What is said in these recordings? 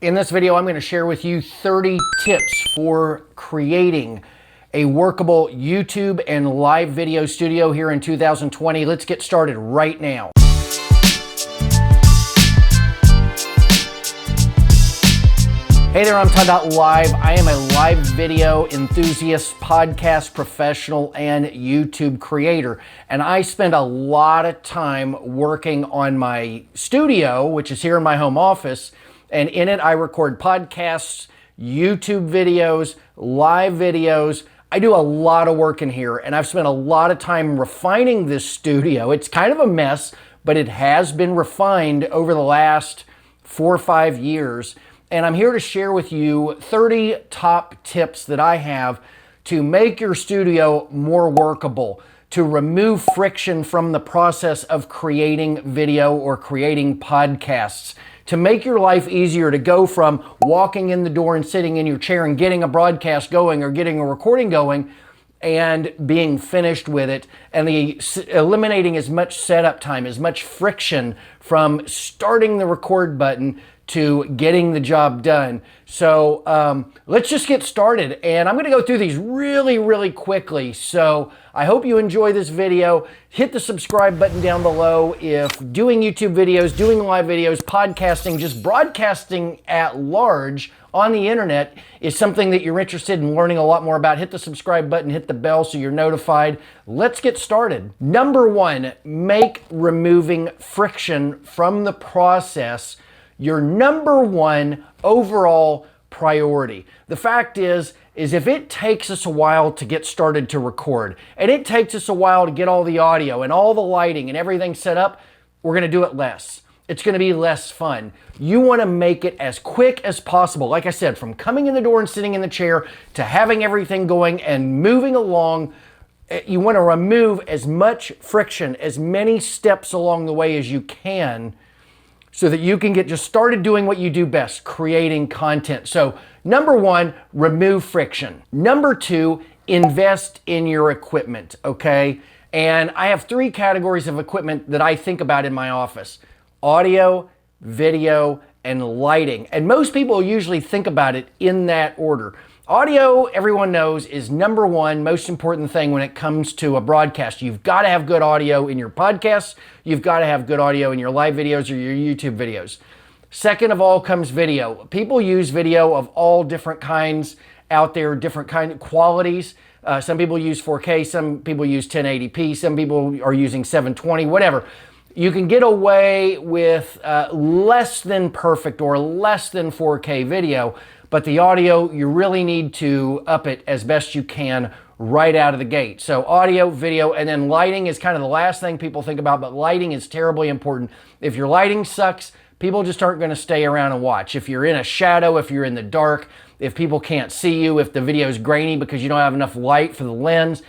In this video, I'm going to share with you 30 tips for creating a workable YouTube and live video studio here in 2020. Let's get started right now. Hey there, I'm Todd.LIVE. I am a live video enthusiast, podcast professional, and YouTube creator. And I spend a lot of time working on my studio, which is here in my home office. And in it, I record podcasts, YouTube videos, live videos. I do a lot of work in here, and I've spent a lot of time refining this studio. It's kind of a mess, but it has been refined over the last 4 or 5 years. And I'm here to share with you 30 top tips that I have to make your studio more workable, to remove friction from the process of creating video or creating podcasts, to make your life easier, to go from walking in the door and sitting in your chair and getting a broadcast going or getting a recording going and being finished with it, and eliminating as much setup time, as much friction from starting the record button to getting the job done. So let's just get started. And I'm going to go through these really quickly. So I hope you enjoy this video. Hit the subscribe button down below if doing YouTube videos, doing live videos, podcasting, just broadcasting at large on the internet is something that you're interested in learning a lot more about. Hit the subscribe button, hit the bell so you're notified. Let's get started. Number one, make removing friction from the process your number one overall priority. The fact is if it takes us a while to get started to record, and it takes us a while to get all the audio and all the lighting and everything set up, we're gonna do it less. It's gonna be less fun. You wanna make it as quick as possible. Like I said, from coming in the door and sitting in the chair to having everything going and moving along, you wanna remove as much friction, as many steps along the way as you can, so that you can get just started doing what you do best, creating content. So number one, remove friction. Number two, invest in your equipment, okay? And I have 3 categories of equipment that I think about in my office: audio, video, and lighting. And most people usually think about it in that order. Audio, everyone knows, is number one most important thing when it comes to a broadcast. You've got to have good audio in your podcasts. You've got to have good audio in your live videos or your YouTube videos. Second of all comes video. People use video of all different kinds out there, different kind of qualities. Some people use 4K, some people use 1080p, some people are using 720, whatever. You can get away with less than perfect or less than 4K video, but the audio, you really need to up it as best you can right out of the gate. So audio, video, and then lighting is kind of the last thing people think about, but lighting is terribly important. If your lighting sucks, people just aren't going to stay around and watch. If you're in a shadow, if you're in the dark, if people can't see you, if the video is grainy because you don't have enough light for the lens,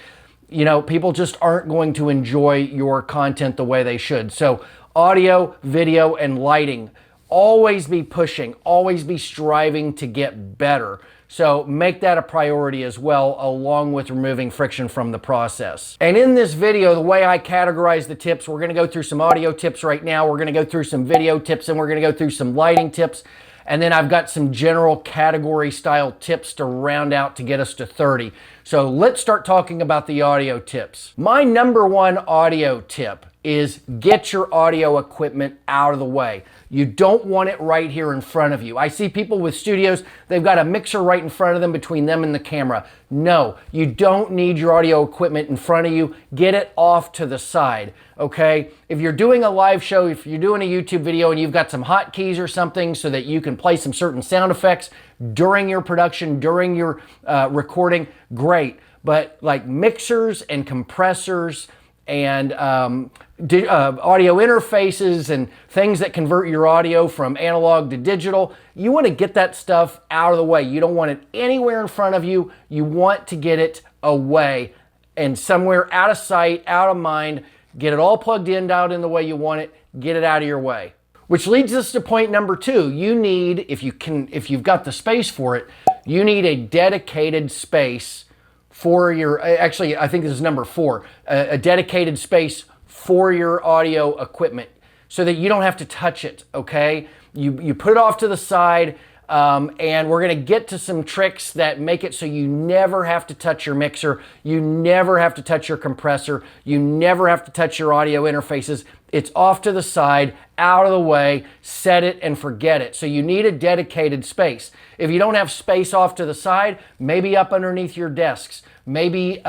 you know, people just aren't going to enjoy your content the way they should. So audio, video, and lighting. Always be pushing, always be striving to get better. So make that a priority as well, along with removing friction from the process. And in this video, the way I categorize the tips, we're gonna go through some audio tips right now, we're gonna go through some video tips, and we're gonna go through some lighting tips. And then I've got some general category style tips to round out to get us to 30. So let's start talking about the audio tips. My number one audio tip is get your audio equipment out of the way. You don't want it right here in front of you. I see people with studios, they've got a mixer right in front of them between them and the camera. No, you don't need your audio equipment in front of you. Get it off to the side, okay? If you're doing a live show, if you're doing a YouTube video and you've got some hotkeys or something so that you can play some certain sound effects during your production, during your recording, great. But like mixers and compressors and audio interfaces and things that convert your audio from analog to digital, you want to get that stuff out of the way. You don't want it anywhere in front of you. You want to get it away and somewhere out of sight, out of mind. Get it all plugged in, dialed in the way you want it. Get it out of your way. Which leads us to point number 2. You need, if you've got the space for it, you need a dedicated space for your, actually, I think this is number 4, a dedicated space for your audio equipment so that you don't have to touch it, okay? You put it off to the side. And we're going to get to some tricks that make it so you never have to touch your mixer, you never have to touch your compressor, you never have to touch your audio interfaces. It's off to the side, out of the way, set it and forget it. So you need a dedicated space. If you don't have space off to the side, maybe up underneath your desks. Maybe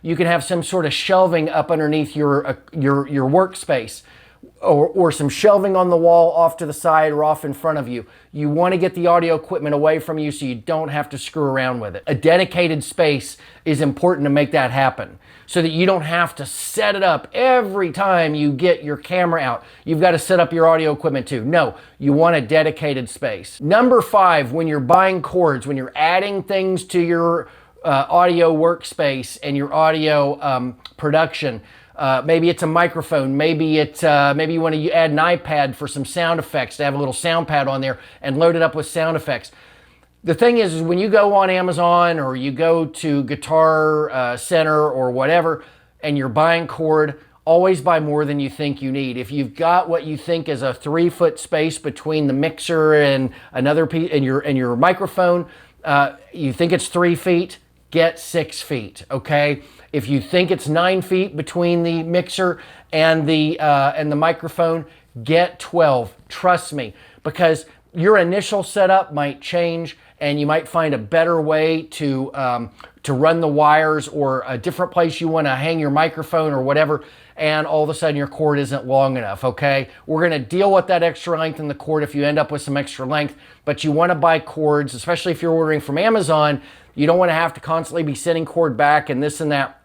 you can have some sort of shelving up underneath your workspace, or some shelving on the wall off to the side or off in front of you. You want to get the audio equipment away from you so you don't have to screw around with it. A dedicated space is important to make that happen so that you don't have to set it up every time you get your camera out. You've got to set up your audio equipment too. No, you want a dedicated space. Number 5, when you're buying cords, when you're adding things to your audio workspace and your audio production, maybe it's a microphone, maybe you want to add an iPad for some sound effects, to have a little sound pad on there and load it up with sound effects. The thing is when you go on Amazon or you go to Guitar Center or whatever and you're buying cord, always buy more than you think you need. If you've got what you think is a 3-foot space between the mixer and another piece and your microphone, you think it's 3 feet, get 6 feet, okay? If you think it's 9 feet between the mixer and the microphone, get 12. Trust me, because your initial setup might change and you might find a better way to run the wires, or a different place you want to hang your microphone or whatever, and all of a sudden your cord isn't long enough, okay? We're going to deal with that extra length in the cord if you end up with some extra length, but you want to buy cords, especially if you're ordering from Amazon. You don't want to have to constantly be sending cord back and this and that.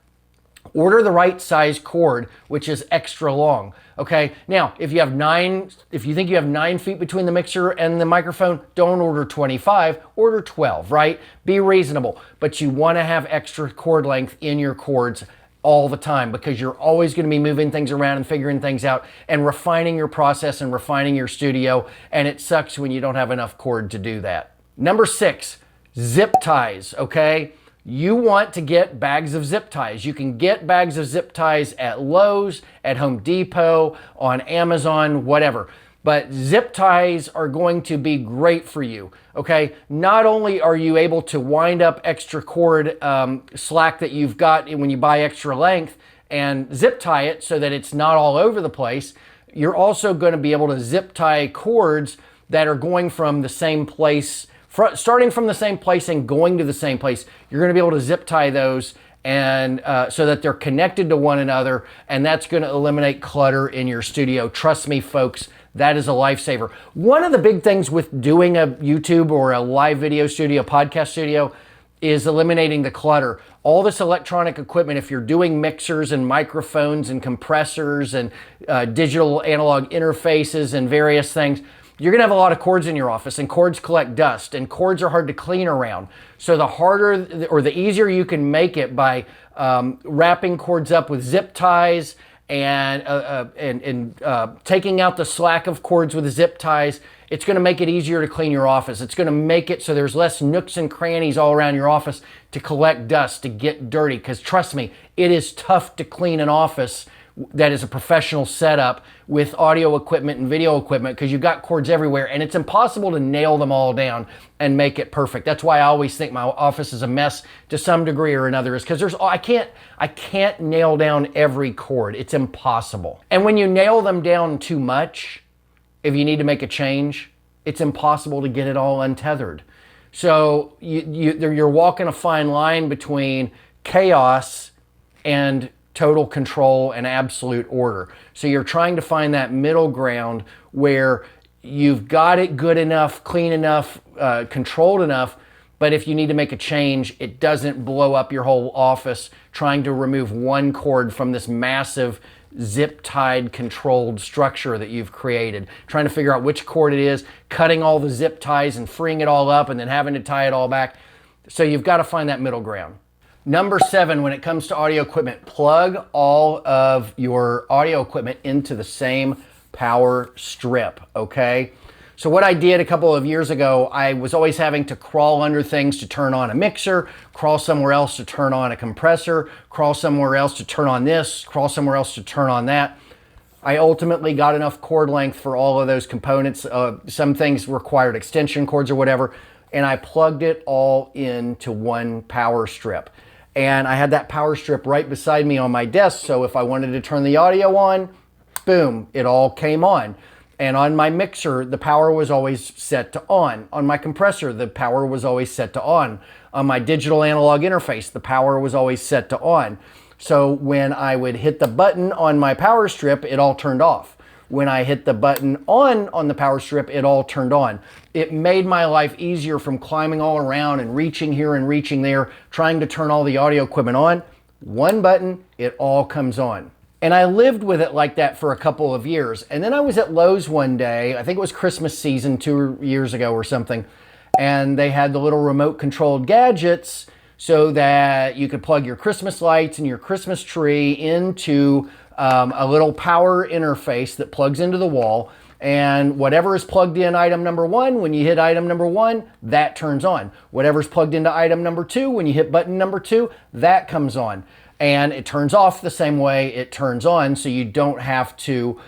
Order the right size cord, which is extra long, okay? Now, if you think you have 9 feet between the mixer and the microphone, don't order 25, order 12, right? Be reasonable, but you want to have extra cord length in your cords all the time, because you're always going to be moving things around and figuring things out and refining your process and refining your studio, and it sucks when you don't have enough cord to do that. Number 6, zip ties, okay? You want to get bags of zip ties. You can get bags of zip ties at Lowe's, at Home Depot, on Amazon, whatever. But zip ties are going to be great for you, okay? Not only are you able to wind up extra cord slack that you've got when you buy extra length and zip tie it so that it's not all over the place, you're also going to be able to zip tie cords that are going from the same place, starting from the same place and going to the same place. You're going to be able to zip tie those and so that they're connected to one another, and that's going to eliminate clutter in your studio. Trust me, folks, that is a lifesaver. One of the big things with doing a YouTube or a live video studio, podcast studio, is eliminating the clutter. All this electronic equipment, if you're doing mixers and microphones and compressors and digital analog interfaces and various things, you're going to have a lot of cords in your office, and cords collect dust, and cords are hard to clean around. So the harder or the easier you can make it by wrapping cords up with zip ties and taking out the slack of cords with the zip ties, it's going to make it easier to clean your office. It's going to make it so there's less nooks and crannies all around your office to collect dust, to get dirty. Because trust me, it is tough to clean an office that is a professional setup with audio equipment and video equipment, because you've got cords everywhere and it's impossible to nail them all down and make it perfect. That's why I always think my office is a mess to some degree or another, is because I can't nail down every cord. It's impossible. And when you nail them down too much, if you need to make a change, it's impossible to get it all untethered. So you're walking a fine line between chaos and total control and absolute order. So you're trying to find that middle ground where you've got it good enough, clean enough, controlled enough, but if you need to make a change, it doesn't blow up your whole office trying to remove one cord from this massive zip-tied controlled structure that you've created. Trying to figure out which cord it is, cutting all the zip ties and freeing it all up and then having to tie it all back. So you've got to find that middle ground. Number 7, when it comes to audio equipment, plug all of your audio equipment into the same power strip, okay? So what I did a couple of years ago, I was always having to crawl under things to turn on a mixer, crawl somewhere else to turn on a compressor, crawl somewhere else to turn on this, crawl somewhere else to turn on that. I ultimately got enough cord length for all of those components. Some things required extension cords or whatever, and I plugged it all into one power strip. And I had that power strip right beside me on my desk, so if I wanted to turn the audio on, boom, it all came on. And on my mixer, the power was always set to on. On my compressor, the power was always set to on. On my digital analog interface, the power was always set to on. So when I would hit the button on my power strip, it all turned off. When I hit the button on the power strip, it all turned on. It made my life easier from climbing all around and reaching here and reaching there, trying to turn all the audio equipment on. One button, it all comes on. And I lived with it like that for a couple of years. And then I was at Lowe's one day, I think it was Christmas season 2 years ago or something, and they had the little remote controlled gadgets so that you could plug your Christmas lights and your Christmas tree into a little power interface that plugs into the wall. And whatever is plugged in item number 1, when you hit item number 1, that turns on. Whatever's plugged into item number 2, when you hit button number 2, that comes on. And it turns off the same way it turns on, so you don't have to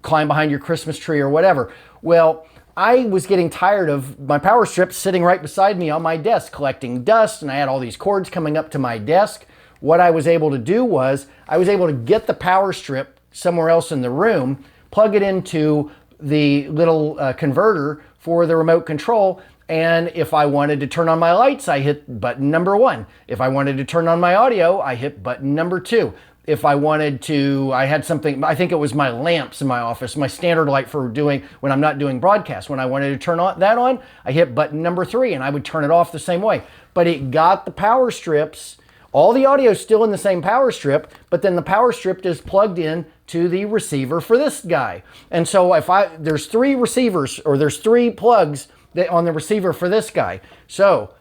climb behind your Christmas tree or whatever. Well, I was getting tired of my power strip sitting right beside me on my desk collecting dust, and I had all these cords coming up to my desk. What I was able to do was I was able to get the power strip somewhere else in the room, plug it into the little converter for the remote control, and if I wanted to turn on my lights, I hit button number 1. If I wanted to turn on my audio, I hit button number 2. If I wanted to, I had something, I think it was my lamps in my office, my standard light for doing, when I'm not doing broadcast. When I wanted to turn that on, I hit button number 3 and I would turn it off the same way. But it got the power strips, all the audio is still in the same power strip, but then the power strip is plugged in to the receiver for this guy. And so if there's 3 receivers, or there's 3 plugs on the receiver for this guy. So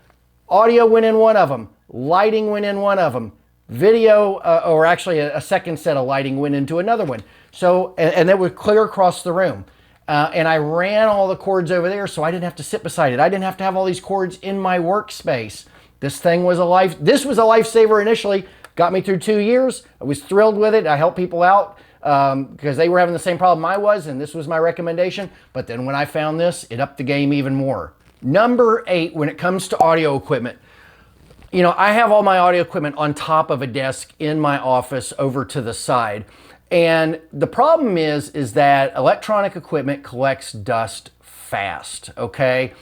audio went in one of them, lighting went in one of them, video, or actually a second set of lighting went into another one. So, and it was clear across the room. And I ran all the cords over there so I didn't have to sit beside it. I didn't have to have all these cords in my workspace. This thing was this was a lifesaver initially. Got me through 2 years. I was thrilled with it. I helped people out because they were having the same problem I was, and this was my recommendation. But then when I found this, it upped the game even more. Number 8, when it comes to audio equipment, you know, I have all my audio equipment on top of a desk in my office over to the side. And the problem is that electronic equipment collects dust fast, okay?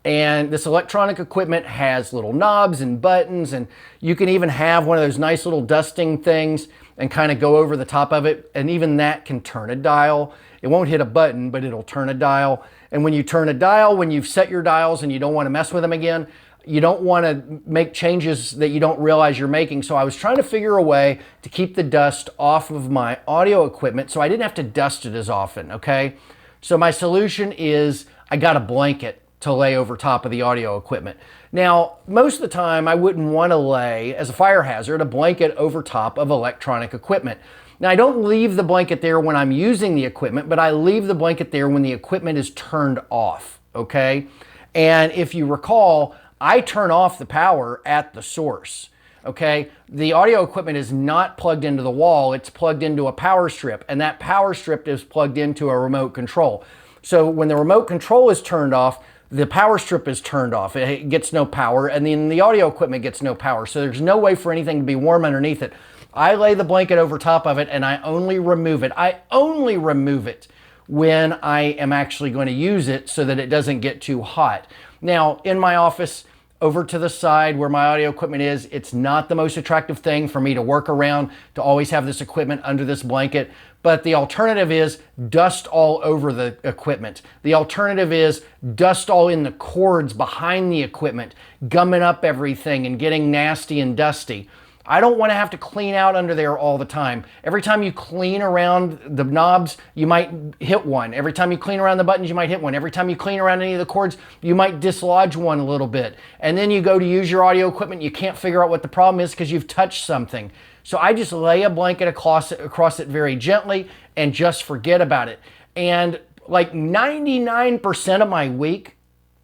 And this electronic equipment has little knobs and buttons, and you can even have one of those nice little dusting things and kind of go over the top of it. And even that can turn a dial. It won't hit a button, but it'll turn a dial. And when you turn a dial, when you've set your dials and you don't want to mess with them again, you don't want to make changes that you don't realize you're making. So I was trying to figure a way to keep the dust off of my audio equipment so I didn't have to dust it as often, okay? So my solution is I got a blanket to lay over top of the audio equipment. Now, most of the time I wouldn't want to lay, as a fire hazard, a blanket over top of electronic equipment. Now, I don't leave the blanket there when I'm using the equipment, but I leave the blanket there when the equipment is turned off, okay? And if you recall, I turn off the power at the source, okay? The audio equipment is not plugged into the wall, it's plugged into a power strip, and that power strip is plugged into a remote control. So when the remote control is turned off, the power strip is turned off. It gets no power, and then the audio equipment gets no power. So there's no way for anything to be warm underneath it. I lay the blanket over top of it, and I only remove it. I only remove it when I am actually going to use it so that it doesn't get too hot. Now, in my office, over to the side where my audio equipment is, it's not the most attractive thing for me to work around, to always have this equipment under this blanket. But the alternative is dust all over the equipment. The alternative is dust all in the cords behind the equipment, gumming up everything and getting nasty and dusty. I don't want to have to clean out under there all the time. Every time you clean around the knobs, you might hit one. Every time you clean around the buttons, you might hit one. Every time you clean around any of the cords, you might dislodge one a little bit. And then you go to use your audio equipment, you can't figure out what the problem is because you've touched something. So I just lay a blanket across it very gently and just forget about it. And like 99% of my week,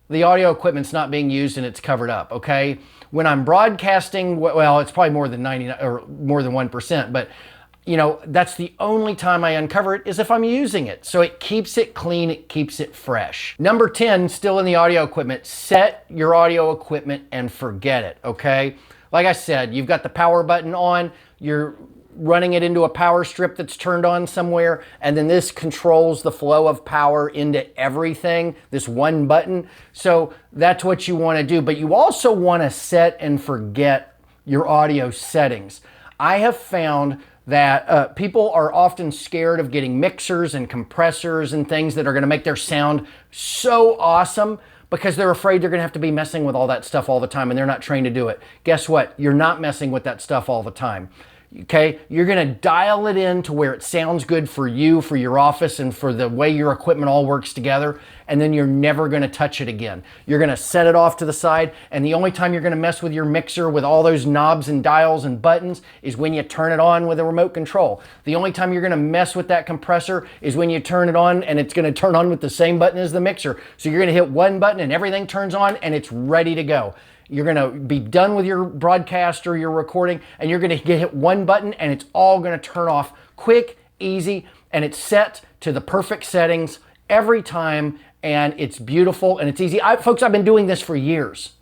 the audio equipment's not being used and it's covered up, okay? When I'm broadcasting, well, it's probably more than 99 or more than 1%, but you know, that's the only time I uncover it is if I'm using it. So it keeps it clean, it keeps it fresh. Number 10, still in the audio equipment, set your audio equipment and forget it, okay? Like I said, you've got the power button on, you're running it into a power strip that's turned on somewhere, and then this controls the flow of power into everything, this one button. So that's what you want to do, but you also want to set and forget your audio settings. I have found that people are often scared of getting mixers and compressors and things that are going to make their sound so awesome because they're afraid they're going to have to be messing with all that stuff all the time and they're not trained to do it. Guess what? You're not messing with that stuff all the time. Okay, you're going to dial it in to where it sounds good for you, for your office, and for the way your equipment all works together, and then you're never going to touch it again. You're going to set it off to the side, and the only time you're going to mess with your mixer with all those knobs and dials and buttons is when you turn it on with a remote control. The only time you're going to mess with that compressor is when you turn it on, and it's going to turn on with the same button as the mixer. So you're going to hit one button and everything turns on and it's ready to go. You're going to be done with your broadcast or your recording, and you're going to hit one button and it's all going to turn off quick, easy, and it's set to the perfect settings every time, and it's beautiful and it's easy. Folks, I've been doing this for years.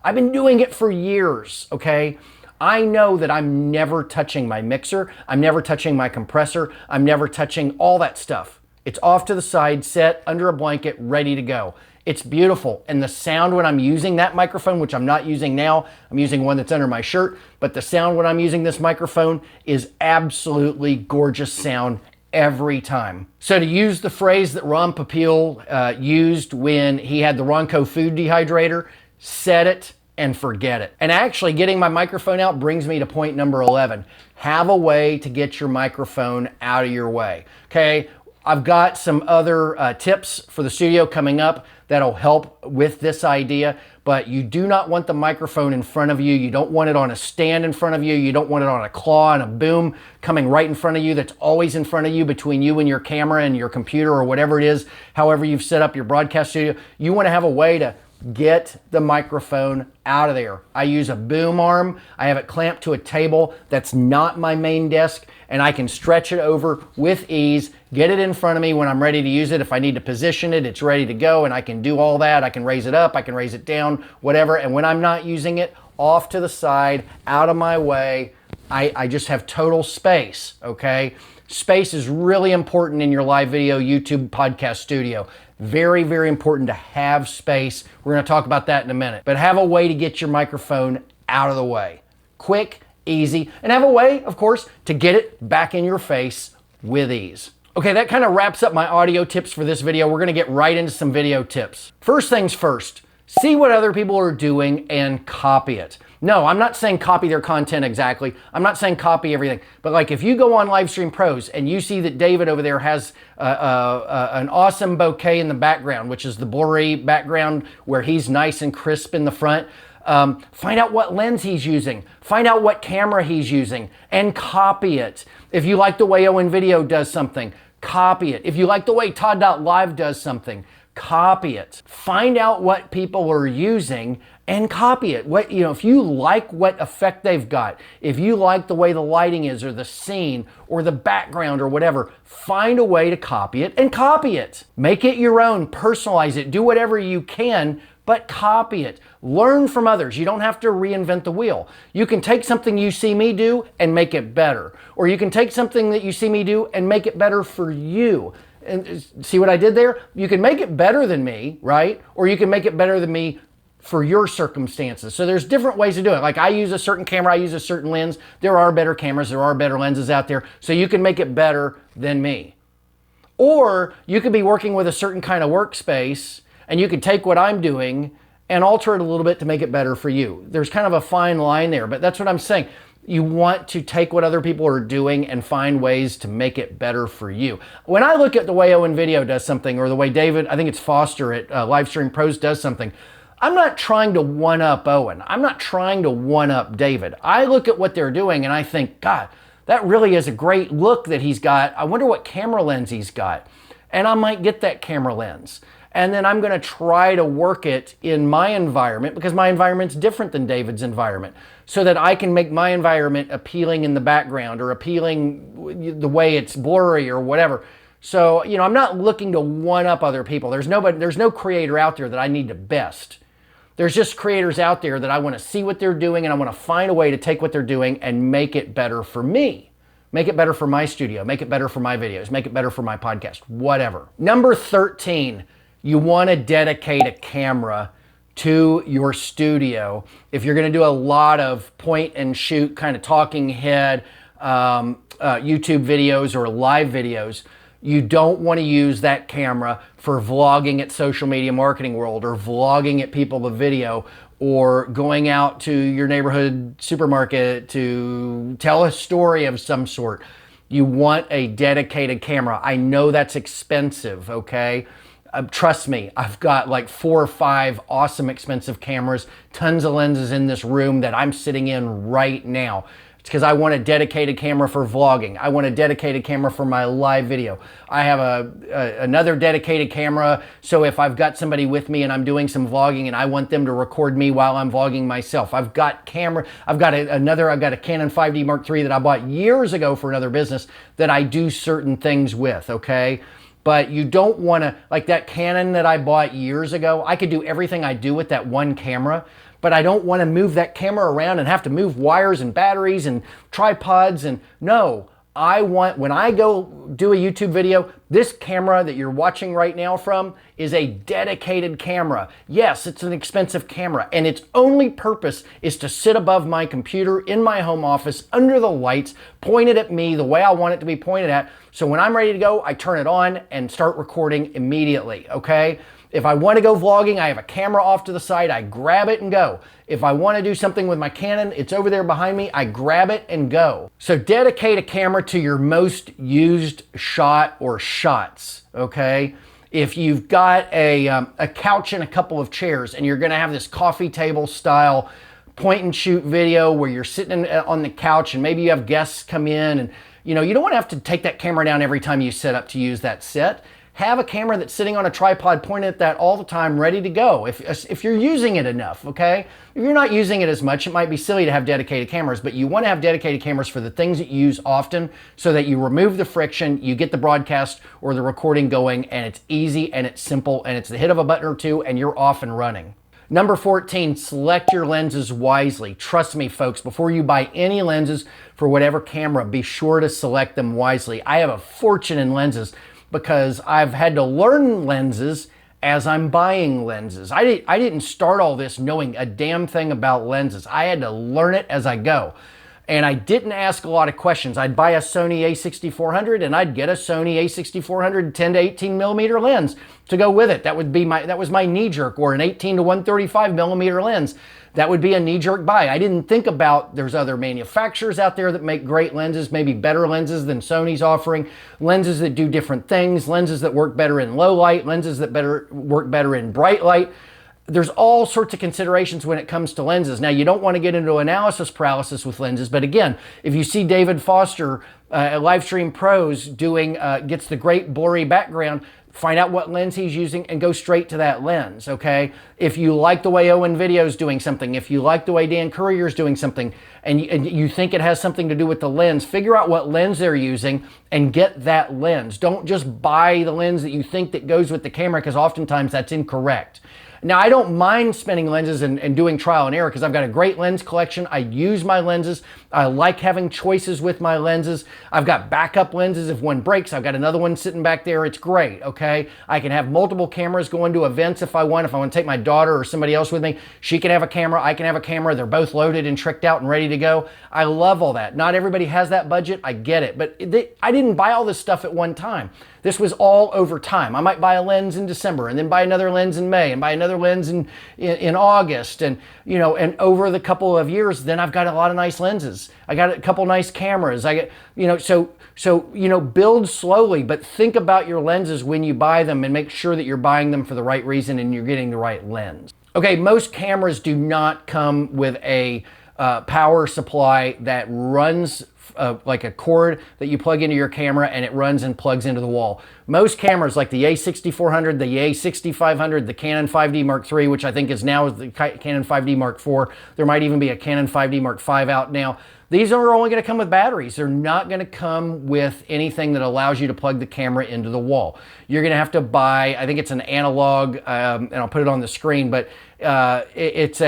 I've been doing it for years, okay? I know that I'm never touching my mixer. I'm never touching my compressor. I'm never touching all that stuff. It's off to the side, set under a blanket, ready to go. It's beautiful. And the sound when I'm using that microphone, which I'm not using now, I'm using one that's under my shirt, but the sound when I'm using this microphone is absolutely gorgeous sound every time. So to use the phrase that Ron Popeil used when he had the Ronco food dehydrator, set it and forget it. And actually getting my microphone out brings me to point number 11. Have a way to get your microphone out of your way, okay? I've got some other tips for the studio coming up that'll help with this idea, but you do not want the microphone in front of you. You don't want it on a stand in front of you. You don't want it on a claw and a boom coming right in front of you that's always in front of you between you and your camera and your computer or whatever it is, however you've set up your broadcast studio. You want to have a way to get the microphone out of there. I use a boom arm. I have it clamped to a table that's not my main desk, and I can stretch it over with ease, get it in front of me when I'm ready to use it. If I need to position it, it's ready to go, and I can do all that. I can raise it up, I can raise it down, whatever. And when I'm not using it, off to the side, out of my way, I just have total space, okay? Space is really important in your live video, YouTube, podcast studio. Very, very important to have space. We're going to talk about that in a minute. But have a way to get your microphone out of the way. Quick, easy, and have a way, of course, to get it back in your face with ease. Okay, that kind of wraps up my audio tips for this video. We're going to get right into some video tips. First things first, see what other people are doing and copy it. No, I'm not saying copy their content exactly. I'm not saying copy everything. But like if you go on Livestream Pros and you see that David over there has an awesome bokeh in the background, which is the blurry background where he's nice and crisp in the front, find out what lens he's using. Find out what camera he's using and copy it. If you like the way Owen Video does something, copy it. If you like the way Todd.LIVE does something, copy it. Find out what people are using and copy it. If you like what effect they've got, if you like the way the lighting is or the scene or the background or whatever, find a way to copy it and copy it. Make it your own, personalize it, do whatever you can, but copy it. Learn from others. You don't have to reinvent the wheel. You can take something you see me do and make it better. Or you can take something that you see me do and make it better for you. And see what I did there? You can make it better than me, right? Or you can make it better than me for your circumstances. So there's different ways to do it. Like I use a certain camera, I use a certain lens. There are better cameras, there are better lenses out there. So you can make it better than me. Or you could be working with a certain kind of workspace and you could take what I'm doing and alter it a little bit to make it better for you. There's kind of a fine line there, but that's what I'm saying. You want to take what other people are doing and find ways to make it better for you. When I look at the way Owen Video does something, or the way David, I think it's Foster at Livestream Pros does something, I'm not trying to one-up Owen. I'm not trying to one-up David. I look at what they're doing and I think, God, that really is a great look that he's got. I wonder what camera lens he's got. And I might get that camera lens. and then I'm going to try to work it in my environment, because my environment's different than David's environment, so that I can make my environment appealing in the background or appealing the way it's blurry or whatever. So, you know, I'm not looking to one up other people. There's no creator out there that I need to best. There's just creators out there that I want to see what they're doing, and I want to find a way to take what they're doing and make it better for me. Make it better for my studio, make it better for my videos, make it better for my podcast, whatever. Number 13, you want to dedicate a camera to your studio. If you're going to do a lot of point and shoot kind of talking head YouTube videos or live videos, you don't want to use that camera for vlogging at Social Media Marketing World or vlogging at People with Video or going out to your neighborhood supermarket to tell a story of some sort. You want a dedicated camera. I know that's expensive, okay? Trust me, I've got like 4 or 5 awesome expensive cameras, tons of lenses in this room that I'm sitting in right now. It's because I want a dedicated camera for vlogging. I want a dedicated camera for my live video. I have another dedicated camera, so if I've got somebody with me and I'm doing some vlogging and I want them to record me while I'm vlogging myself. I've got a Canon 5D Mark III that I bought years ago for another business that I do certain things with, okay? But you don't want to, like that Canon that I bought years ago, I could do everything I do with that one camera, but I don't want to move that camera around and have to move wires and batteries and tripods. And no, I want, when I go do a YouTube video, this camera that you're watching right now from is a dedicated camera. Yes, it's an expensive camera, and its only purpose is to sit above my computer in my home office under the lights, pointed at me the way I want it to be pointed at. So when I'm ready to go, I turn it on and start recording immediately, okay? If I want to go vlogging, I have a camera off to the side, I grab it and go. If I want to do something with my Canon, it's over there behind me, I grab it and go. So dedicate a camera to your most used shot or shots, okay? If you've got a couch and a couple of chairs and you're gonna have this coffee table style point and shoot video where you're sitting on the couch and maybe you have guests come in, and you know, you don't want to have to take that camera down every time you set up to use that set. Have a camera that's sitting on a tripod pointed at that all the time, ready to go. If you're using it enough, okay? If you're not using it as much, it might be silly to have dedicated cameras, but you want to have dedicated cameras for the things that you use often so that you remove the friction, you get the broadcast or the recording going, and it's easy and it's simple and it's the hit of a button or two and you're off and running. Number 14, select your lenses wisely. Trust me, folks, before you buy any lenses for whatever camera, be sure to select them wisely. I have a fortune in lenses because I've had to learn lenses as I'm buying lenses. I didn't start all this knowing a damn thing about lenses. I had to learn it as I go. And I didn't ask a lot of questions. I'd buy a Sony a6400 and I'd get a Sony a6400 10 to 18 millimeter lens to go with it. That was my knee jerk, or an 18 to 135 millimeter lens. That would be a knee jerk buy. I didn't think about there's other manufacturers out there that make great lenses, maybe better lenses than Sony's offering, lenses that do different things, lenses that work better in low light, lenses that work better in bright light. There's all sorts of considerations when it comes to lenses. Now, you don't want to get into analysis paralysis with lenses, but again, if you see David Foster at Livestream Pros doing, gets the great blurry background, find out what lens he's using and go straight to that lens, okay? If you like the way Owen Video's doing something, if you like the way Dan Courier's doing something, and you think it has something to do with the lens, figure out what lens they're using and get that lens. Don't just buy the lens that you think that goes with the camera, because oftentimes that's incorrect. Now, I don't mind spending lenses and doing trial and error because I've got a great lens collection. I use my lenses. I like having choices with my lenses. I've got backup lenses. If one breaks, I've got another one sitting back there. It's great, okay? I can have multiple cameras going to events if I want. If I want to take my daughter or somebody else with me, she can have a camera. I can have a camera. They're both loaded and tricked out and ready to go. I love all that. Not everybody has that budget. I get it. But I didn't buy all this stuff at one time. This was all over time. I might buy a lens in December and then buy another lens in May and buy another lens in August, and you know, and over the couple of years, then I've got a lot of nice lenses. I got a couple nice cameras. I get, you know, so you know, build slowly, but think about your lenses when you buy them and make sure that you're buying them for the right reason and you're getting the right lens. Okay, most cameras do not come with a power supply that runs like a cord that you plug into your camera and it runs and plugs into the wall. Most cameras like the A6400, the A6500, the Canon 5D Mark III, which I think is now the Canon 5D Mark IV. There might even be a Canon 5D Mark V out now. These are only going to come with batteries. They're not going to come with anything that allows you to plug the camera into the wall. You're going to have to buy, I think it's an analog, and I'll put it on the screen, but it's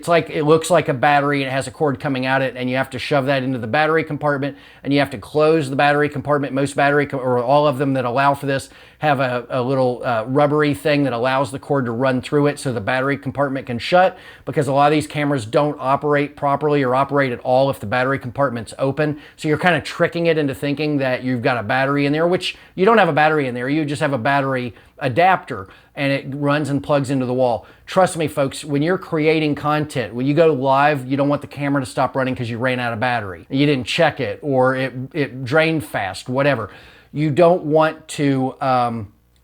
like, it looks like a battery and it has a cord coming out it, and you have to shove that into the battery compartment, and you have to close the battery compartment. Most or all of them that allow for this have a little rubbery thing that allows the cord to run through it so the battery compartment can shut, because a lot of these cameras don't operate properly or operate at all if the battery compartment's open. So you're kind of tricking it into thinking that you've got a battery in there, which you don't have a battery in there. You just have a battery adapter, and it runs and plugs into the wall. Trust me, folks, when you're creating content, when you go live, you don't want the camera to stop running because you ran out of battery. You didn't check it, or it drained fast, whatever. You don't want to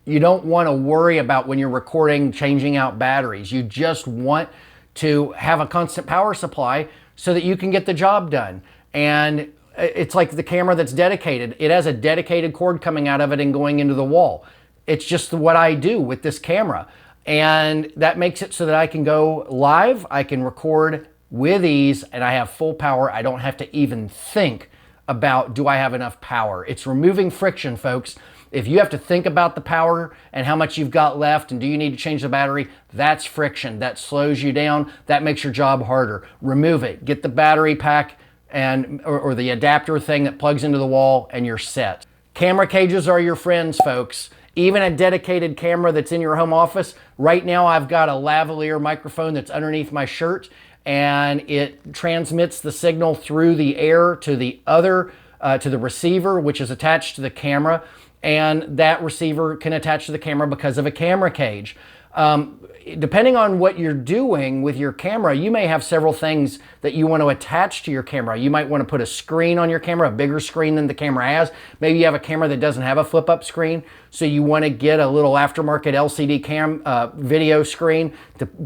worry about when you're recording changing out batteries. You just want to have a constant power supply so that you can get the job done. And it's like the camera that's dedicated. It has a dedicated cord coming out of it and going into the wall. It's just what I do with this camera. And that makes it so that I can go live, I can record with ease, and I have full power. I don't have to even think about, do I have enough power? It's removing friction, folks. If you have to think about the power and how much you've got left and do you need to change the battery, that's friction. That slows you down. That makes your job harder. Remove it. Get the battery pack and or the adapter thing that plugs into the wall, and you're set. Camera cages are your friends, folks. Even a dedicated camera that's in your home office. Right now I've got a lavalier microphone that's underneath my shirt, and it transmits the signal through the air to the receiver, which is attached to the camera, and that receiver can attach to the camera because of a camera cage. Depending on what you're doing with your camera, you may have several things that you want to attach to your camera. You might want to put a screen on your camera, a bigger screen than the camera has. Maybe you have a camera that doesn't have a flip-up screen, so you want to get a little aftermarket LCD video screen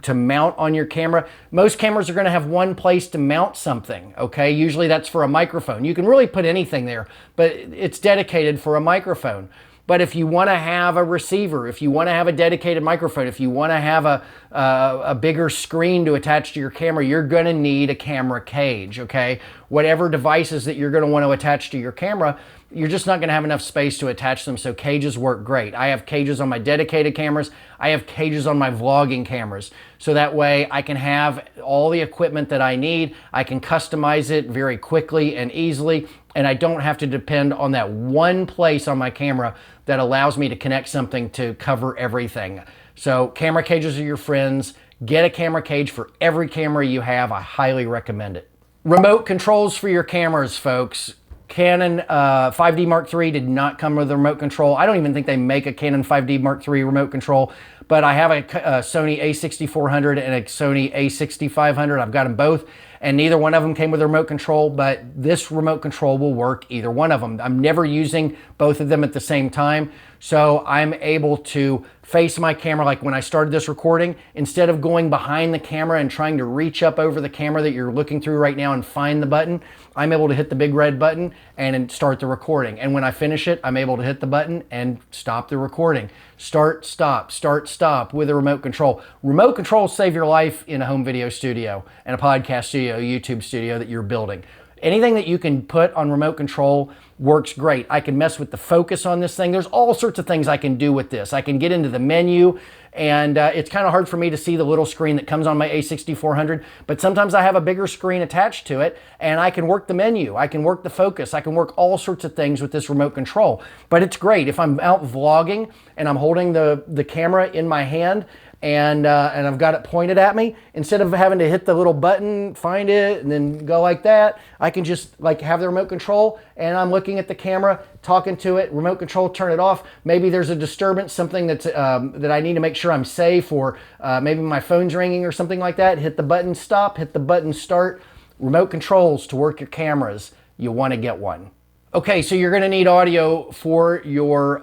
to mount on your camera. Most cameras are going to have one place to mount something, okay? Usually that's for a microphone. You can really put anything there, but it's dedicated for a microphone. But if you want to have a receiver, if you want to have a dedicated microphone, if you want to have a bigger screen to attach to your camera, you're going to need a camera cage, okay? Whatever devices that you're going to want to attach to your camera, you're just not going to have enough space to attach them, so cages work great. I have cages on my dedicated cameras. I have cages on my vlogging cameras, so that way I can have all the equipment that I need. I can customize it very quickly and easily, and I don't have to depend on that one place on my camera that allows me to connect something to cover everything. So camera cages are your friends. Get a camera cage for every camera you have. I highly recommend it. Remote controls for your cameras, folks. Canon 5D Mark III did not come with a remote control. I don't even think they make a Canon 5D Mark III remote control, but I have a Sony A6400 and a Sony A6500. I've got them both, and neither one of them came with a remote control, but this remote control will work either one of them. I'm never using both of them at the same time, so I'm able to face my camera. Like when I started this recording, instead of going behind the camera and trying to reach up over the camera that you're looking through right now and find the button, I'm able to hit the big red button and start the recording. And when I finish it, I'm able to hit the button and stop the recording. Start, stop with a remote control. Remote controls save your life in a home video studio and a podcast studio, YouTube studio that you're building. Anything that you can put on remote control works great. I can mess with the focus on this thing. There's all sorts of things I can do with this. I can get into the menu, and it's kind of hard for me to see the little screen that comes on my A6400, but sometimes I have a bigger screen attached to it, and I can work the menu. I can work the focus. I can work all sorts of things with this remote control. But it's great. If I'm out vlogging and I'm holding the camera in my hand, and I've got it pointed at me, instead of having to hit the little button, find it, and then go like that, I can just like have the remote control, and I'm looking at the camera, talking to it, remote control, turn it off. Maybe there's a disturbance, something that's that I need to make sure I'm safe, or maybe my phone's ringing or something like that. Hit the button stop, hit the button start. Remote controls to work your cameras. You want to get one. Okay, so you're going to need audio for your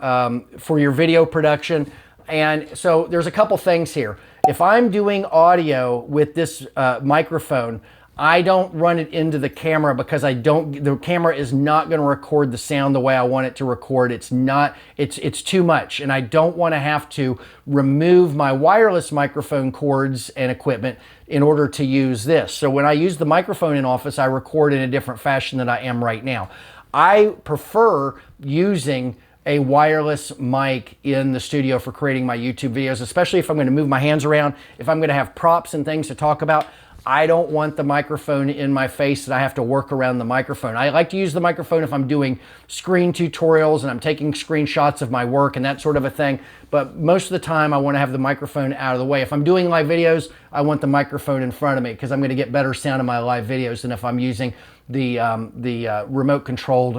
video production. And so there's a couple things here. If I'm doing audio with this microphone, I don't run it into the camera because the camera is not going to record the sound the way I want it to record. It's too much, and I don't want to have to remove my wireless microphone cords and equipment in order to use this. So when I use the microphone in office, I record in a different fashion than I am right now. I prefer using a wireless mic in the studio for creating my YouTube videos, especially if I'm going to move my hands around, if I'm going to have props and things to talk about. I don't want the microphone in my face that I have to work around the microphone. I like to use the microphone if I'm doing screen tutorials and I'm taking screenshots of my work and that sort of a thing. But most of the time I want to have the microphone out of the way. If I'm doing live videos, I want the microphone in front of me because I'm going to get better sound in my live videos than if I'm using the remote controlled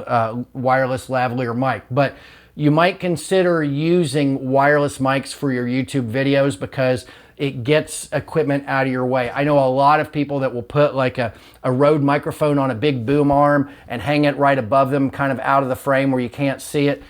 wireless lavalier mic. But you might consider using wireless mics for your YouTube videos because it gets equipment out of your way. I know a lot of people that will put like a Rode microphone on a big boom arm and hang it right above them, kind of out of the frame where you can't see it.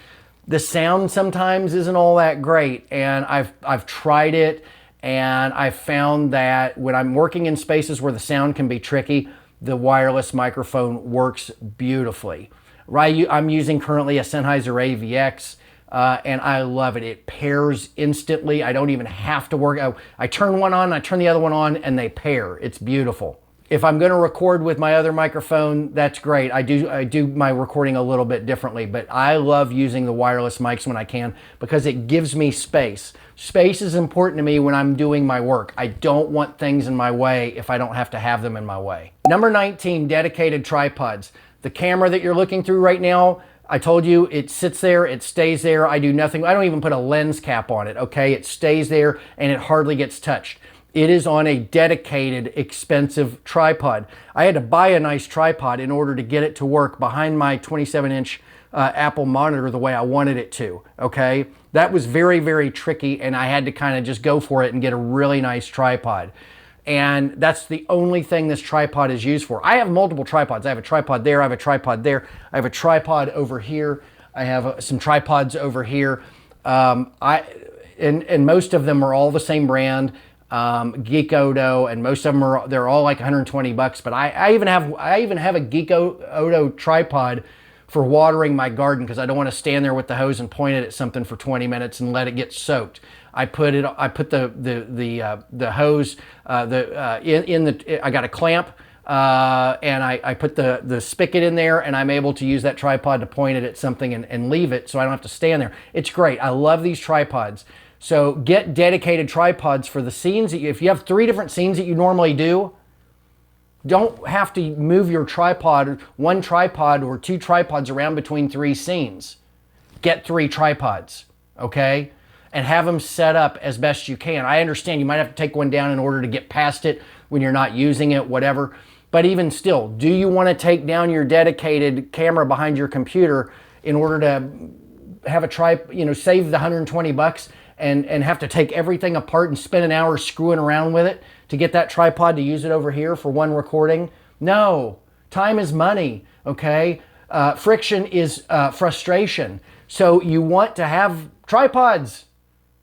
The sound sometimes isn't all that great, and I've tried it, and I found that when I'm working in spaces where the sound can be tricky, the wireless microphone works beautifully. Right, I'm using currently a Sennheiser AVX. And I love it. It pairs instantly. I don't even have to work. I turn one on, I turn the other one on, and they pair. It's beautiful. If I'm going to record with my other microphone, that's great. I do my recording a little bit differently, but I love using the wireless mics when I can because it gives me space. Space is important to me when I'm doing my work. I don't want things in my way if I don't have to have them in my way. Number 19, dedicated tripods. The camera that you're looking through right now, I told you it sits there, it stays there. I do nothing. I don't even put a lens cap on it, okay? It stays there and it hardly gets touched. It is on a dedicated, expensive tripod. I had to buy a nice tripod in order to get it to work behind my 27-inch Apple monitor the way I wanted it to, okay? That was very, very tricky, and I had to kind of just go for it and get a really nice tripod. And that's the only thing this tripod is used for. I have multiple tripods. I have a tripod there, I have a tripod there, I have a tripod over here, I have some tripods over here. And most of them are all the same brand, Geek Odo, and most of them they're all like 120 bucks. But I even have a Geek Odo tripod for watering my garden because I don't want to stand there with the hose and point it at something for 20 minutes and let it get soaked. I put the hose I got a clamp and I put the spigot in there, and I'm able to use that tripod to point it at something and leave it so I don't have to stand there. It's great. I love these tripods. So get dedicated tripods for the scenes if you have 3 different scenes that you normally do. Don't have to move your tripod, 1 tripod or 2 tripods around between 3 scenes. Get 3 tripods, okay? And have them set up as best you can. I understand you might have to take one down in order to get past it when you're not using it, whatever. But even still, do you want to take down your dedicated camera behind your computer in order to have a save the 120 bucks and have to take everything apart and spend an hour screwing around with it to get that tripod to use it over here for one recording? No. Time is money, okay? Friction is frustration. So you want to have tripods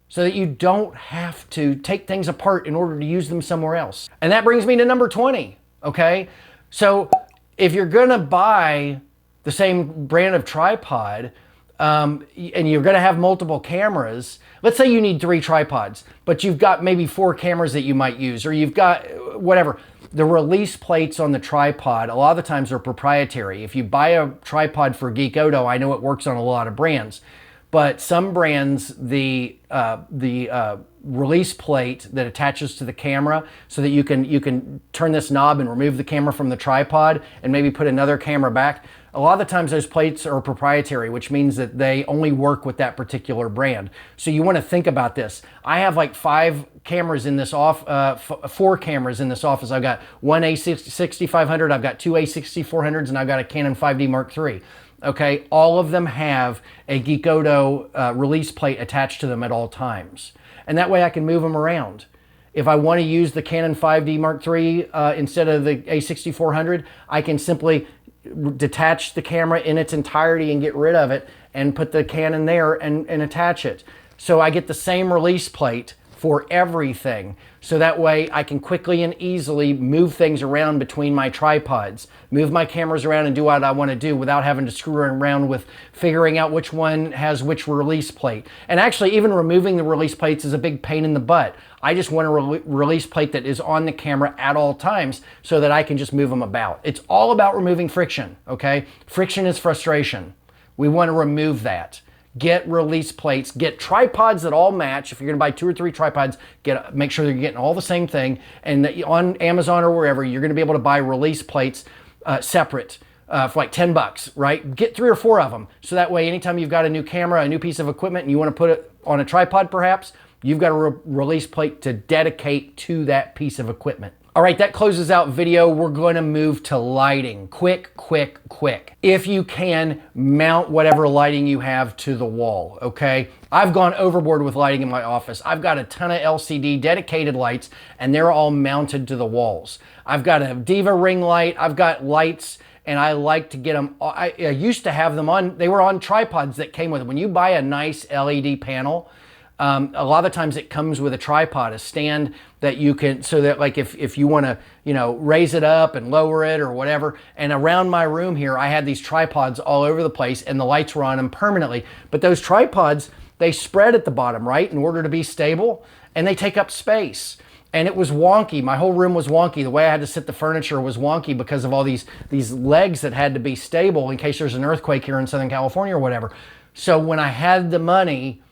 so that you don't have to take things apart in order to use them somewhere else. And that brings me to number 20, okay? So if you're gonna buy the same brand of tripod, and you're gonna have multiple cameras, let's say you need 3 tripods, but you've got maybe 4 cameras that you might use, or you've got whatever. The release plates on the tripod, a lot of the times are proprietary. If you buy a tripod for Geek Odo, I know it works on a lot of brands. But some brands, the release plate that attaches to the camera so that you can turn this knob and remove the camera from the tripod and maybe put another camera back. A lot of the times those plates are proprietary, which means that they only work with that particular brand. So you want to think about this. I have like 5 cameras in this 4 cameras in this office. I've got one A6500, I've got 2 A6400s, and I've got a Canon 5D Mark III. Okay, all of them have a Geek Odo release plate attached to them at all times. And that way I can move them around. If I want to use the Canon 5D Mark III instead of the A6400, I can simply detach the camera in its entirety and get rid of it and put the Canon there and attach it. So I get the same release plate for everything. So that way I can quickly and easily move things around between my tripods, move my cameras around and do what I want to do without having to screw around with figuring out which one has which release plate. And actually even removing the release plates is a big pain in the butt. I just want a release plate that is on the camera at all times so that I can just move them about. It's all about removing friction, okay? Friction is frustration. We want to remove that. Get release plates, get tripods that all match. If you're gonna buy 2 or 3 tripods, make sure you're getting all the same thing. And on Amazon or wherever, you're gonna be able to buy release plates separate for like 10 bucks, right? Get 3 or 4 of them. So that way, anytime you've got a new camera, a new piece of equipment, and you wanna put it on a tripod perhaps, you've got a release plate to dedicate to that piece of equipment. All right, that closes out video. We're gonna move to lighting. Quick. If you can, mount whatever lighting you have to the wall, okay? I've gone overboard with lighting in my office. I've got a ton of LCD dedicated lights and they're all mounted to the walls. I've got a Diva ring light. I've got lights and I like to get them, I used to have them on, they were on tripods that came with it. When you buy a nice LED panel, a lot of times it comes with a tripod, a stand that you can, so that like if you want to, you know, raise it up and lower it or whatever. And around my room here, I had these tripods all over the place and the lights were on them permanently. But those tripods, they spread at the bottom, right, in order to be stable, and they take up space. And it was wonky. My whole room was wonky. The way I had to sit the furniture was wonky because of all these legs that had to be stable in case there's an earthquake here in Southern California or whatever. So when I had the money,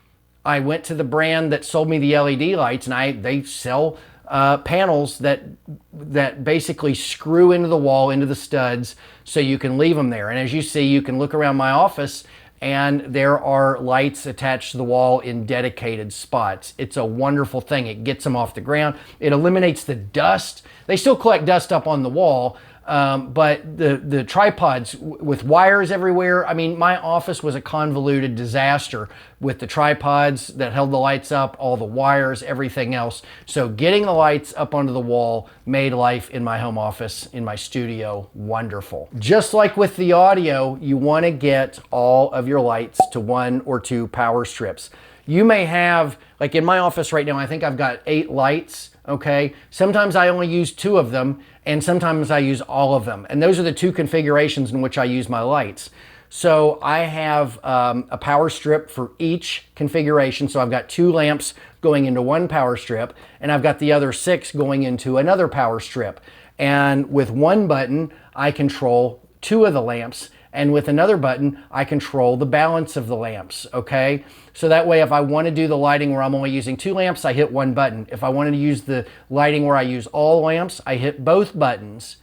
I went to the brand that sold me the LED lights, and they sell panels that basically screw into the wall, into the studs, so you can leave them there. And as you see, you can look around my office and there are lights attached to the wall in dedicated spots. It's a wonderful thing. It gets them off the ground. It eliminates the dust. They still collect dust up on the wall, but the tripods with wires everywhere, I mean, my office was a convoluted disaster with the tripods that held the lights up, all the wires, everything else. So getting the lights up onto the wall made life in my home office, in my studio, wonderful. Just like with the audio, you want to get all of your lights to 1 or 2 power strips. You may have, like in my office right now, I think I've got 8 lights, okay? Sometimes I only use 2 of them, and sometimes I use all of them. And those are the 2 configurations in which I use my lights. So I have a power strip for each configuration. So I've got 2 lamps going into 1 power strip, and I've got the other 6 going into another power strip. And with 1 button, I control 2 of the lamps, and with another button, I control the balance of the lamps, okay? So that way, if I want to do the lighting where I'm only using 2 lamps, I hit 1 button. If I wanted to use the lighting where I use all lamps, I hit both buttons.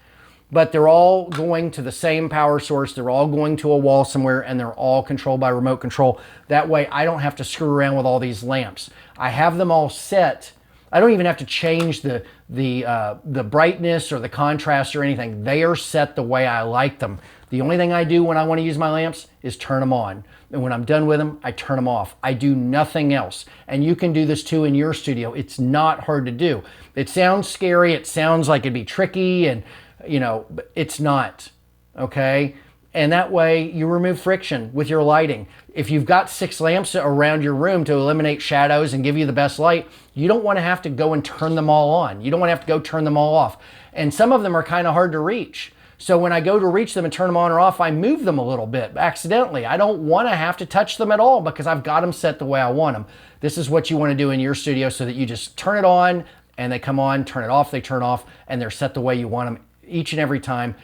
But they're all going to the same power source. They're all going to a wall somewhere, and they're all controlled by remote control. That way, I don't have to screw around with all these lamps. I have them all set. I don't even have to change the brightness or the contrast or anything. They are set the way I like them. The only thing I do when I want to use my lamps is turn them on. And when I'm done with them, I turn them off. I do nothing else. And you can do this too in your studio. It's not hard to do. It sounds scary. It sounds like it'd be tricky, and you know, but it's not, okay? And that way you remove friction with your lighting. If you've got 6 lamps around your room to eliminate shadows and give you the best light, you don't want to have to go and turn them all on. You don't want to have to go turn them all off. And some of them are kind of hard to reach. So when I go to reach them and turn them on or off, I move them a little bit accidentally. I don't want to have to touch them at all because I've got them set the way I want them. This is what you want to do in your studio, so that you just turn it on and they come on, turn it off, they turn off, and they're set the way you want them each and every time.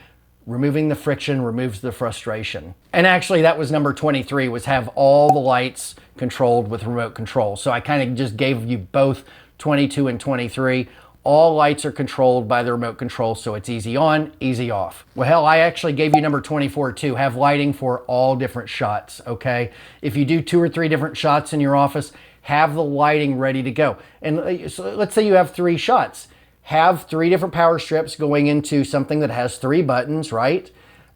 Removing the friction removes the frustration. And actually that was number 23, was have all the lights controlled with remote control. So I kind of just gave you both 22 and 23. All lights are controlled by the remote control, so it's easy on, easy off. Well, hell, I actually gave you number 24 too. Have lighting for all different shots, okay? If you do 2 or 3 different shots in your office, have the lighting ready to go. And so let's say you have 3 shots. Have 3 different power strips going into something that has 3 buttons, right?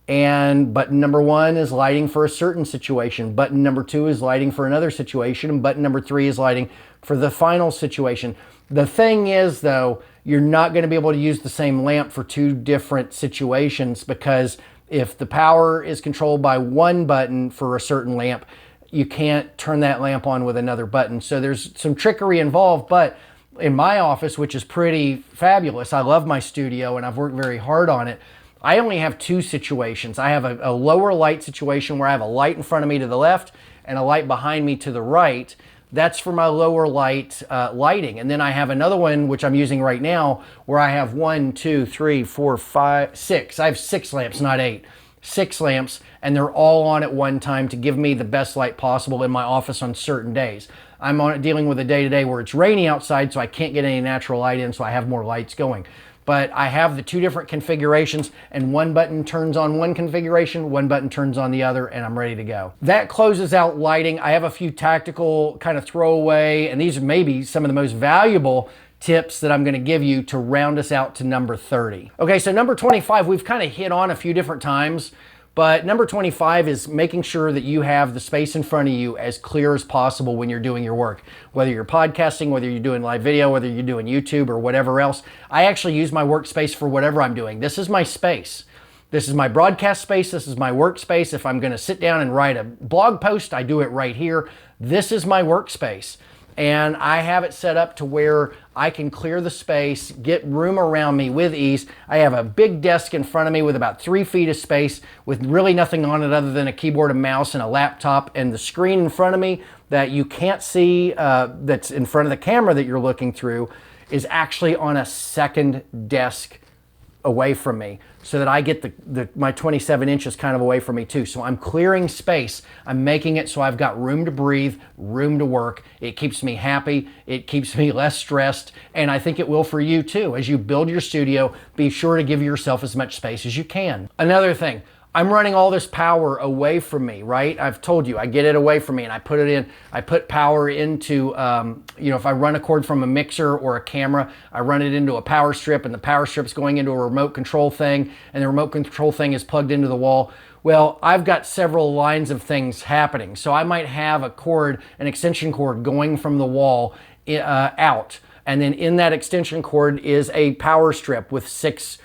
And button number 1 is lighting for a certain situation. Button number 2 is lighting for another situation. And button number 3 is lighting for the final situation. The thing is, though, you're not going to be able to use the same lamp for 2 different situations, because if the power is controlled by 1 button for a certain lamp, you can't turn that lamp on with another button. So there's some trickery involved, but in my office, which is pretty fabulous. I love my studio and I've worked very hard on it. I only have two situations. I have a lower light situation where I have a light in front of me to the left and a light behind me to the right. That's for my lower light lighting. And then I have another one, which I'm using right now, where I have 1, 2, 3, 4, 5, 6. I have 6 lamps, not 8. 6 lamps, and they're all on at one time to give me the best light possible in my office on certain days. I'm dealing with a day-to-day where it's rainy outside, so I can't get any natural light in, so I have more lights going. But I have the two different configurations, and one button turns on one configuration, one button turns on the other, and I'm ready to go. That closes out lighting. I have a few tactical kind of throwaway, and these may be some of the most valuable tips that I'm going to give you to round us out to number 30. Okay, so number 25, we've kind of hit on a few different times, but number 25 is making sure that you have the space in front of you as clear as possible when you're doing your work. Whether you're podcasting, whether you're doing live video, whether you're doing YouTube or whatever else. I actually use my workspace for whatever I'm doing. This is my space. This is my broadcast space. This is my workspace. If I'm going to sit down and write a blog post, I do it right here. This is my workspace. And I have it set up to where I can clear the space, get room around me with ease. I have a big desk in front of me with about 3 feet of space with really nothing on it other than a keyboard, a mouse, and a laptop. And the screen in front of me that you can't see that's in front of the camera that you're looking through is actually on a second desk away from me, so that I get my 27 inches kind of away from me too. So I'm clearing space. I'm making it so I've got room to breathe, room to work. It keeps me happy. It keeps me less stressed. And I think it will for you too. As you build your studio, be sure to give yourself as much space as you can. Another thing, I'm running all this power away from me, right? I've told you, I get it away from me and I put it in, I put power into, if I run a cord from a mixer or a camera, I run it into a power strip, and the power strip's going into a remote control thing, and the remote control thing is plugged into the wall. Well, I've got several lines of things happening. So I might have a cord, an extension cord going from the wall out. And then in that extension cord is a power strip with 6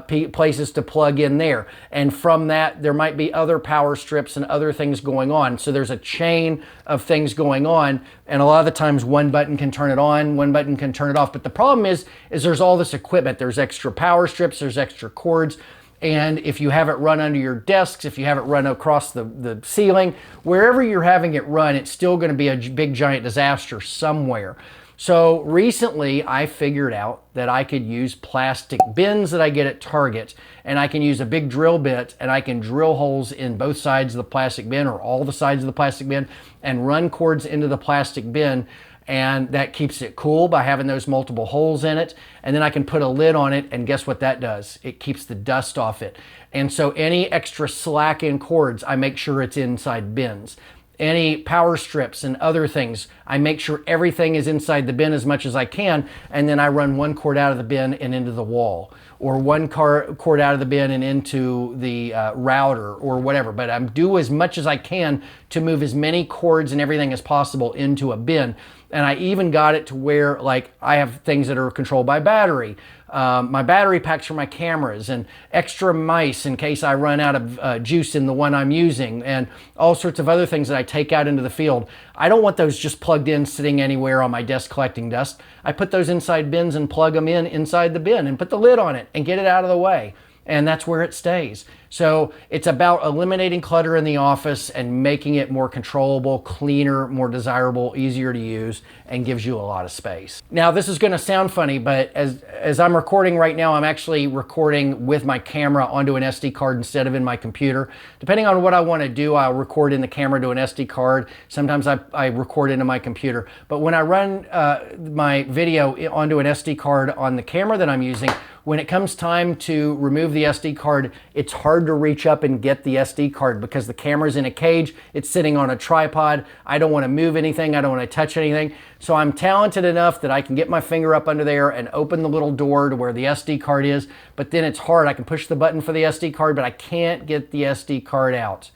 places to plug in there. And from that, there might be other power strips and other things going on. So there's a chain of things going on. And a lot of the times one button can turn it on, one button can turn it off. But the problem is there's all this equipment. There's extra power strips, there's extra cords. And if you have it run under your desks, if you have it run across the ceiling, wherever you're having it run, it's still going to be a big giant disaster somewhere. So recently I figured out that I could use plastic bins that I get at Target, and I can use a big drill bit and I can drill holes in both sides of the plastic bin or all the sides of the plastic bin and run cords into the plastic bin. And that keeps it cool by having those multiple holes in it. And then I can put a lid on it, and guess what that does? It keeps the dust off it. And so any extra slack in cords, I make sure it's inside bins. Any power strips and other things, I make sure everything is inside the bin as much as I can, and then I run one cord out of the bin and into the wall, or one cord out of the bin and into the router or whatever. But I do as much as I can to move as many cords and everything as possible into a bin. And I even got it to where, like, I have things that are controlled by battery. My battery packs for my cameras, and extra mice in case I run out of juice in the one I'm using, and all sorts of other things that I take out into the field. I don't want those just plugged in sitting anywhere on my desk collecting dust. I put those inside bins and plug them in inside the bin and put the lid on it and get it out of the way. And that's where it stays. So it's about eliminating clutter in the office and making it more controllable, cleaner, more desirable, easier to use, and gives you a lot of space. Now, this is gonna sound funny, but as I'm recording right now, I'm actually recording with my camera onto an SD card instead of in my computer. Depending on what I wanna do, I'll record in the camera to an SD card. Sometimes I record into my computer. But when I run my video onto an SD card on the camera that I'm using, when it comes time to remove the SD card, it's hard to reach up and get the SD card because the camera's in a cage, it's sitting on a tripod. I don't want to move anything, I don't want to touch anything. So I'm talented enough that I can get my finger up under there and open the little door to where the SD card is, but then it's hard. I can push the button for the SD card, but I can't get the SD card out.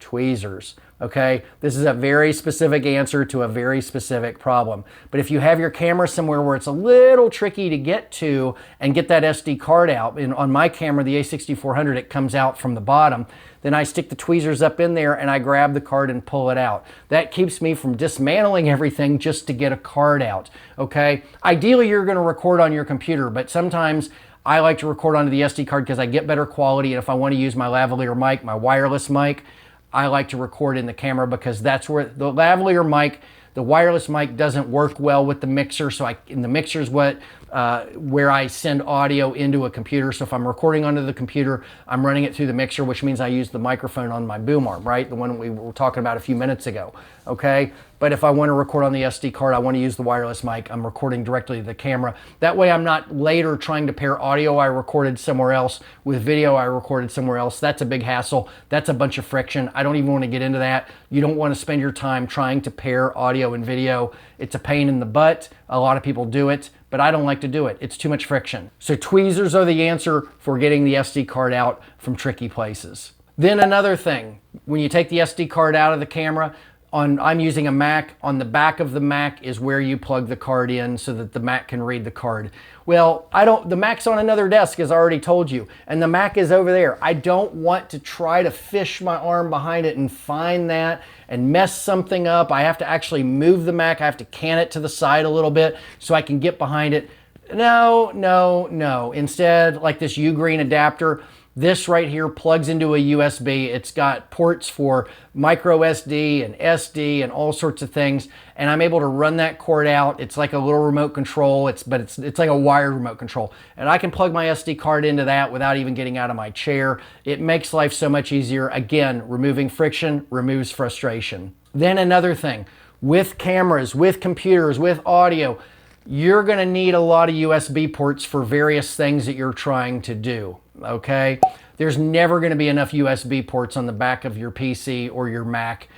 Tweezers. Okay, this is a very specific answer to a very specific problem. But if you have your camera somewhere where it's a little tricky to get to and get that SD card out, and on my camera, the A6400, it comes out from the bottom, then I stick the tweezers up in there and I grab the card and pull it out. That keeps me from dismantling everything just to get a card out, okay? Ideally, you're gonna record on your computer, but sometimes I like to record onto the SD card because I get better quality, and if I want to use my lavalier mic, my wireless mic, I like to record in the camera because that's where the lavalier mic, the wireless mic doesn't work well with the mixer. So the mixer is where I send audio into a computer. So if I'm recording onto the computer, I'm running it through the mixer, which means I use the microphone on my boom arm, right? The one we were talking about a few minutes ago, okay? But if I want to record on the SD card, I want to use the wireless mic. I'm recording directly to the camera. That way I'm not later trying to pair audio I recorded somewhere else with video I recorded somewhere else. That's a big hassle. That's a bunch of friction. I don't even want to get into that. You don't want to spend your time trying to pair audio and video. It's a pain in the butt. A lot of people do it, but I don't like to do it. It's too much friction. So tweezers are the answer for getting the SD card out from tricky places. Then another thing, when you take the SD card out of the camera, I'm using a Mac. On the back of the Mac is where you plug the card in so that the Mac can read the card. Well, the Mac's on another desk, as I already told you, and the Mac is over there. I don't want to try to fish my arm behind it and find that and mess something up. I have to actually move the Mac. I have to can it to the side a little bit so I can get behind it. No, no, no. Instead, like this U-green adapter, this right here plugs into a USB. It's got ports for micro SD and SD and all sorts of things. And I'm able to run that cord out. It's like a little remote control. It's like a wired remote control. And I can plug my SD card into that without even getting out of my chair. It makes life so much easier. Again, removing friction removes frustration. Then another thing, with cameras, with computers, with audio, you're going to need a lot of USB ports for various things that you're trying to do, okay? There's never going to be enough USB ports on the back of your PC or your Mac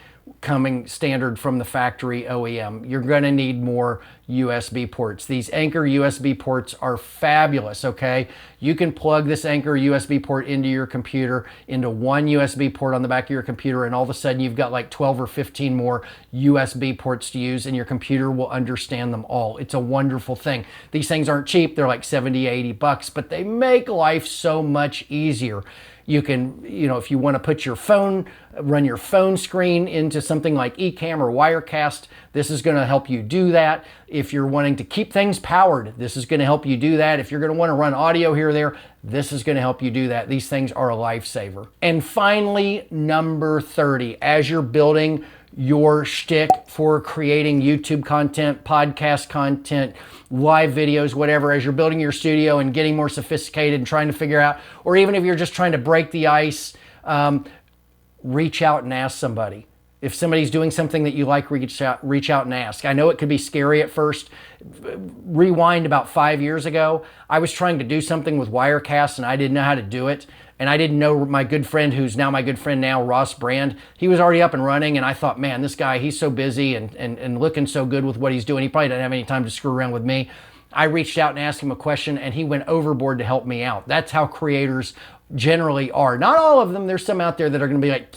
coming standard from the factory OEM. You're going to need more USB ports. These Anker USB ports are fabulous, okay? You can plug this Anker USB port into your computer, into one USB port on the back of your computer, and all of a sudden you've got like 12 or 15 more USB ports to use, and your computer will understand them all. It's a wonderful thing. These things aren't cheap. They're like 70, 80 bucks, but they make life so much easier. You can, if you want to put your phone, run your phone screen into something like Ecamm or Wirecast, this is going to help you do that. If you're wanting to keep things powered, this is going to help you do that. If you're going to want to run audio here or there, this is going to help you do that. These things are a lifesaver. And finally, number 30, as you're building your shtick for creating YouTube content, podcast content, live videos, whatever, as you're building your studio and getting more sophisticated and trying to figure out, or even if you're just trying to break the ice, reach out and ask somebody. If somebody's doing something that you like, reach out and ask. I know it could be scary at first. Rewind about 5 years ago, I was trying to do something with Wirecast and I didn't know how to do it. And I didn't know my good friend, who's now my good friend now, Ross Brand, he was already up and running, and I thought, man, this guy, he's so busy and looking so good with what he's doing. He probably doesn't have any time to screw around with me. I reached out and asked him a question, and he went overboard to help me out. That's how creators generally are. Not all of them. There's some out there that are going to be like,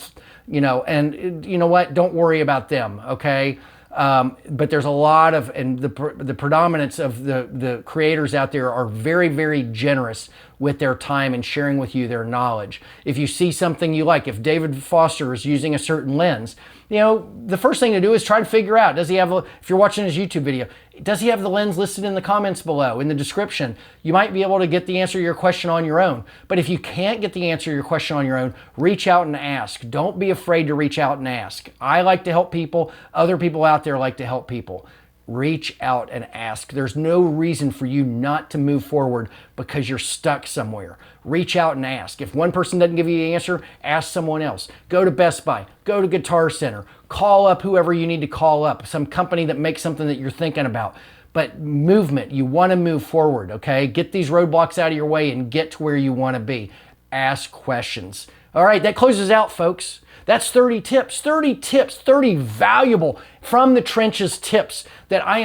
and you know what? Don't worry about them, okay? But there's a lot of, and the predominance of the creators out there are very, very generous with their time and sharing with you their knowledge. If you see something you like, if David Foster is using a certain lens, the first thing to do is try to figure out, does he have, if you're watching his YouTube video, does he have the lens listed in the comments below, in the description? You might be able to get the answer to your question on your own. But if you can't get the answer to your question on your own, reach out and ask. Don't be afraid to reach out and ask. I like to help people. Other people out there like to help people. Reach out and ask. There's no reason for you not to move forward because you're stuck somewhere. Reach out and ask. If one person doesn't give you the answer, ask someone else. Go to Best Buy. Go to Guitar Center. Call up whoever you need to call up. Some company that makes something that you're thinking about. But movement, you want to move forward, okay? Get these roadblocks out of your way and get to where you want to be. ask questions. All right, that closes out, folks. That's 30 tips, 30 valuable from the trenches tips that I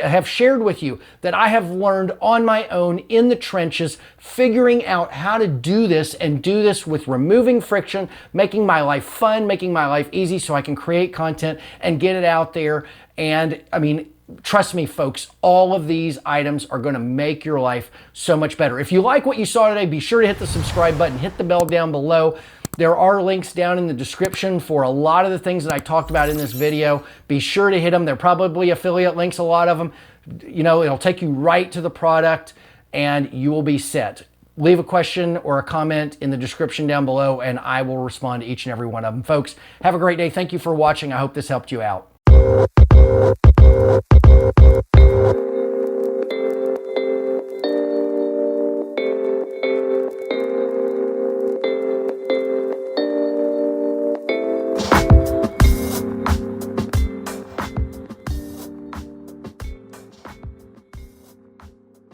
have shared with you, that I have learned on my own in the trenches, figuring out how to do this and do this with removing friction, making my life fun, making my life easy so I can create content and get it out there. And I mean, trust me, folks, all of these items are going to make your life so much better. If you like what you saw today, be sure to hit the subscribe button, hit the bell down below. There are links down in the description for a lot of the things that I talked about in this video. Be sure to hit them. They're probably affiliate links, a lot of them. You know, it'll take you right to the product and you will be set. Leave a question or a comment in the description down below and I will respond to each and every one of them. Folks, have a great day. Thank you for watching. I hope this helped you out.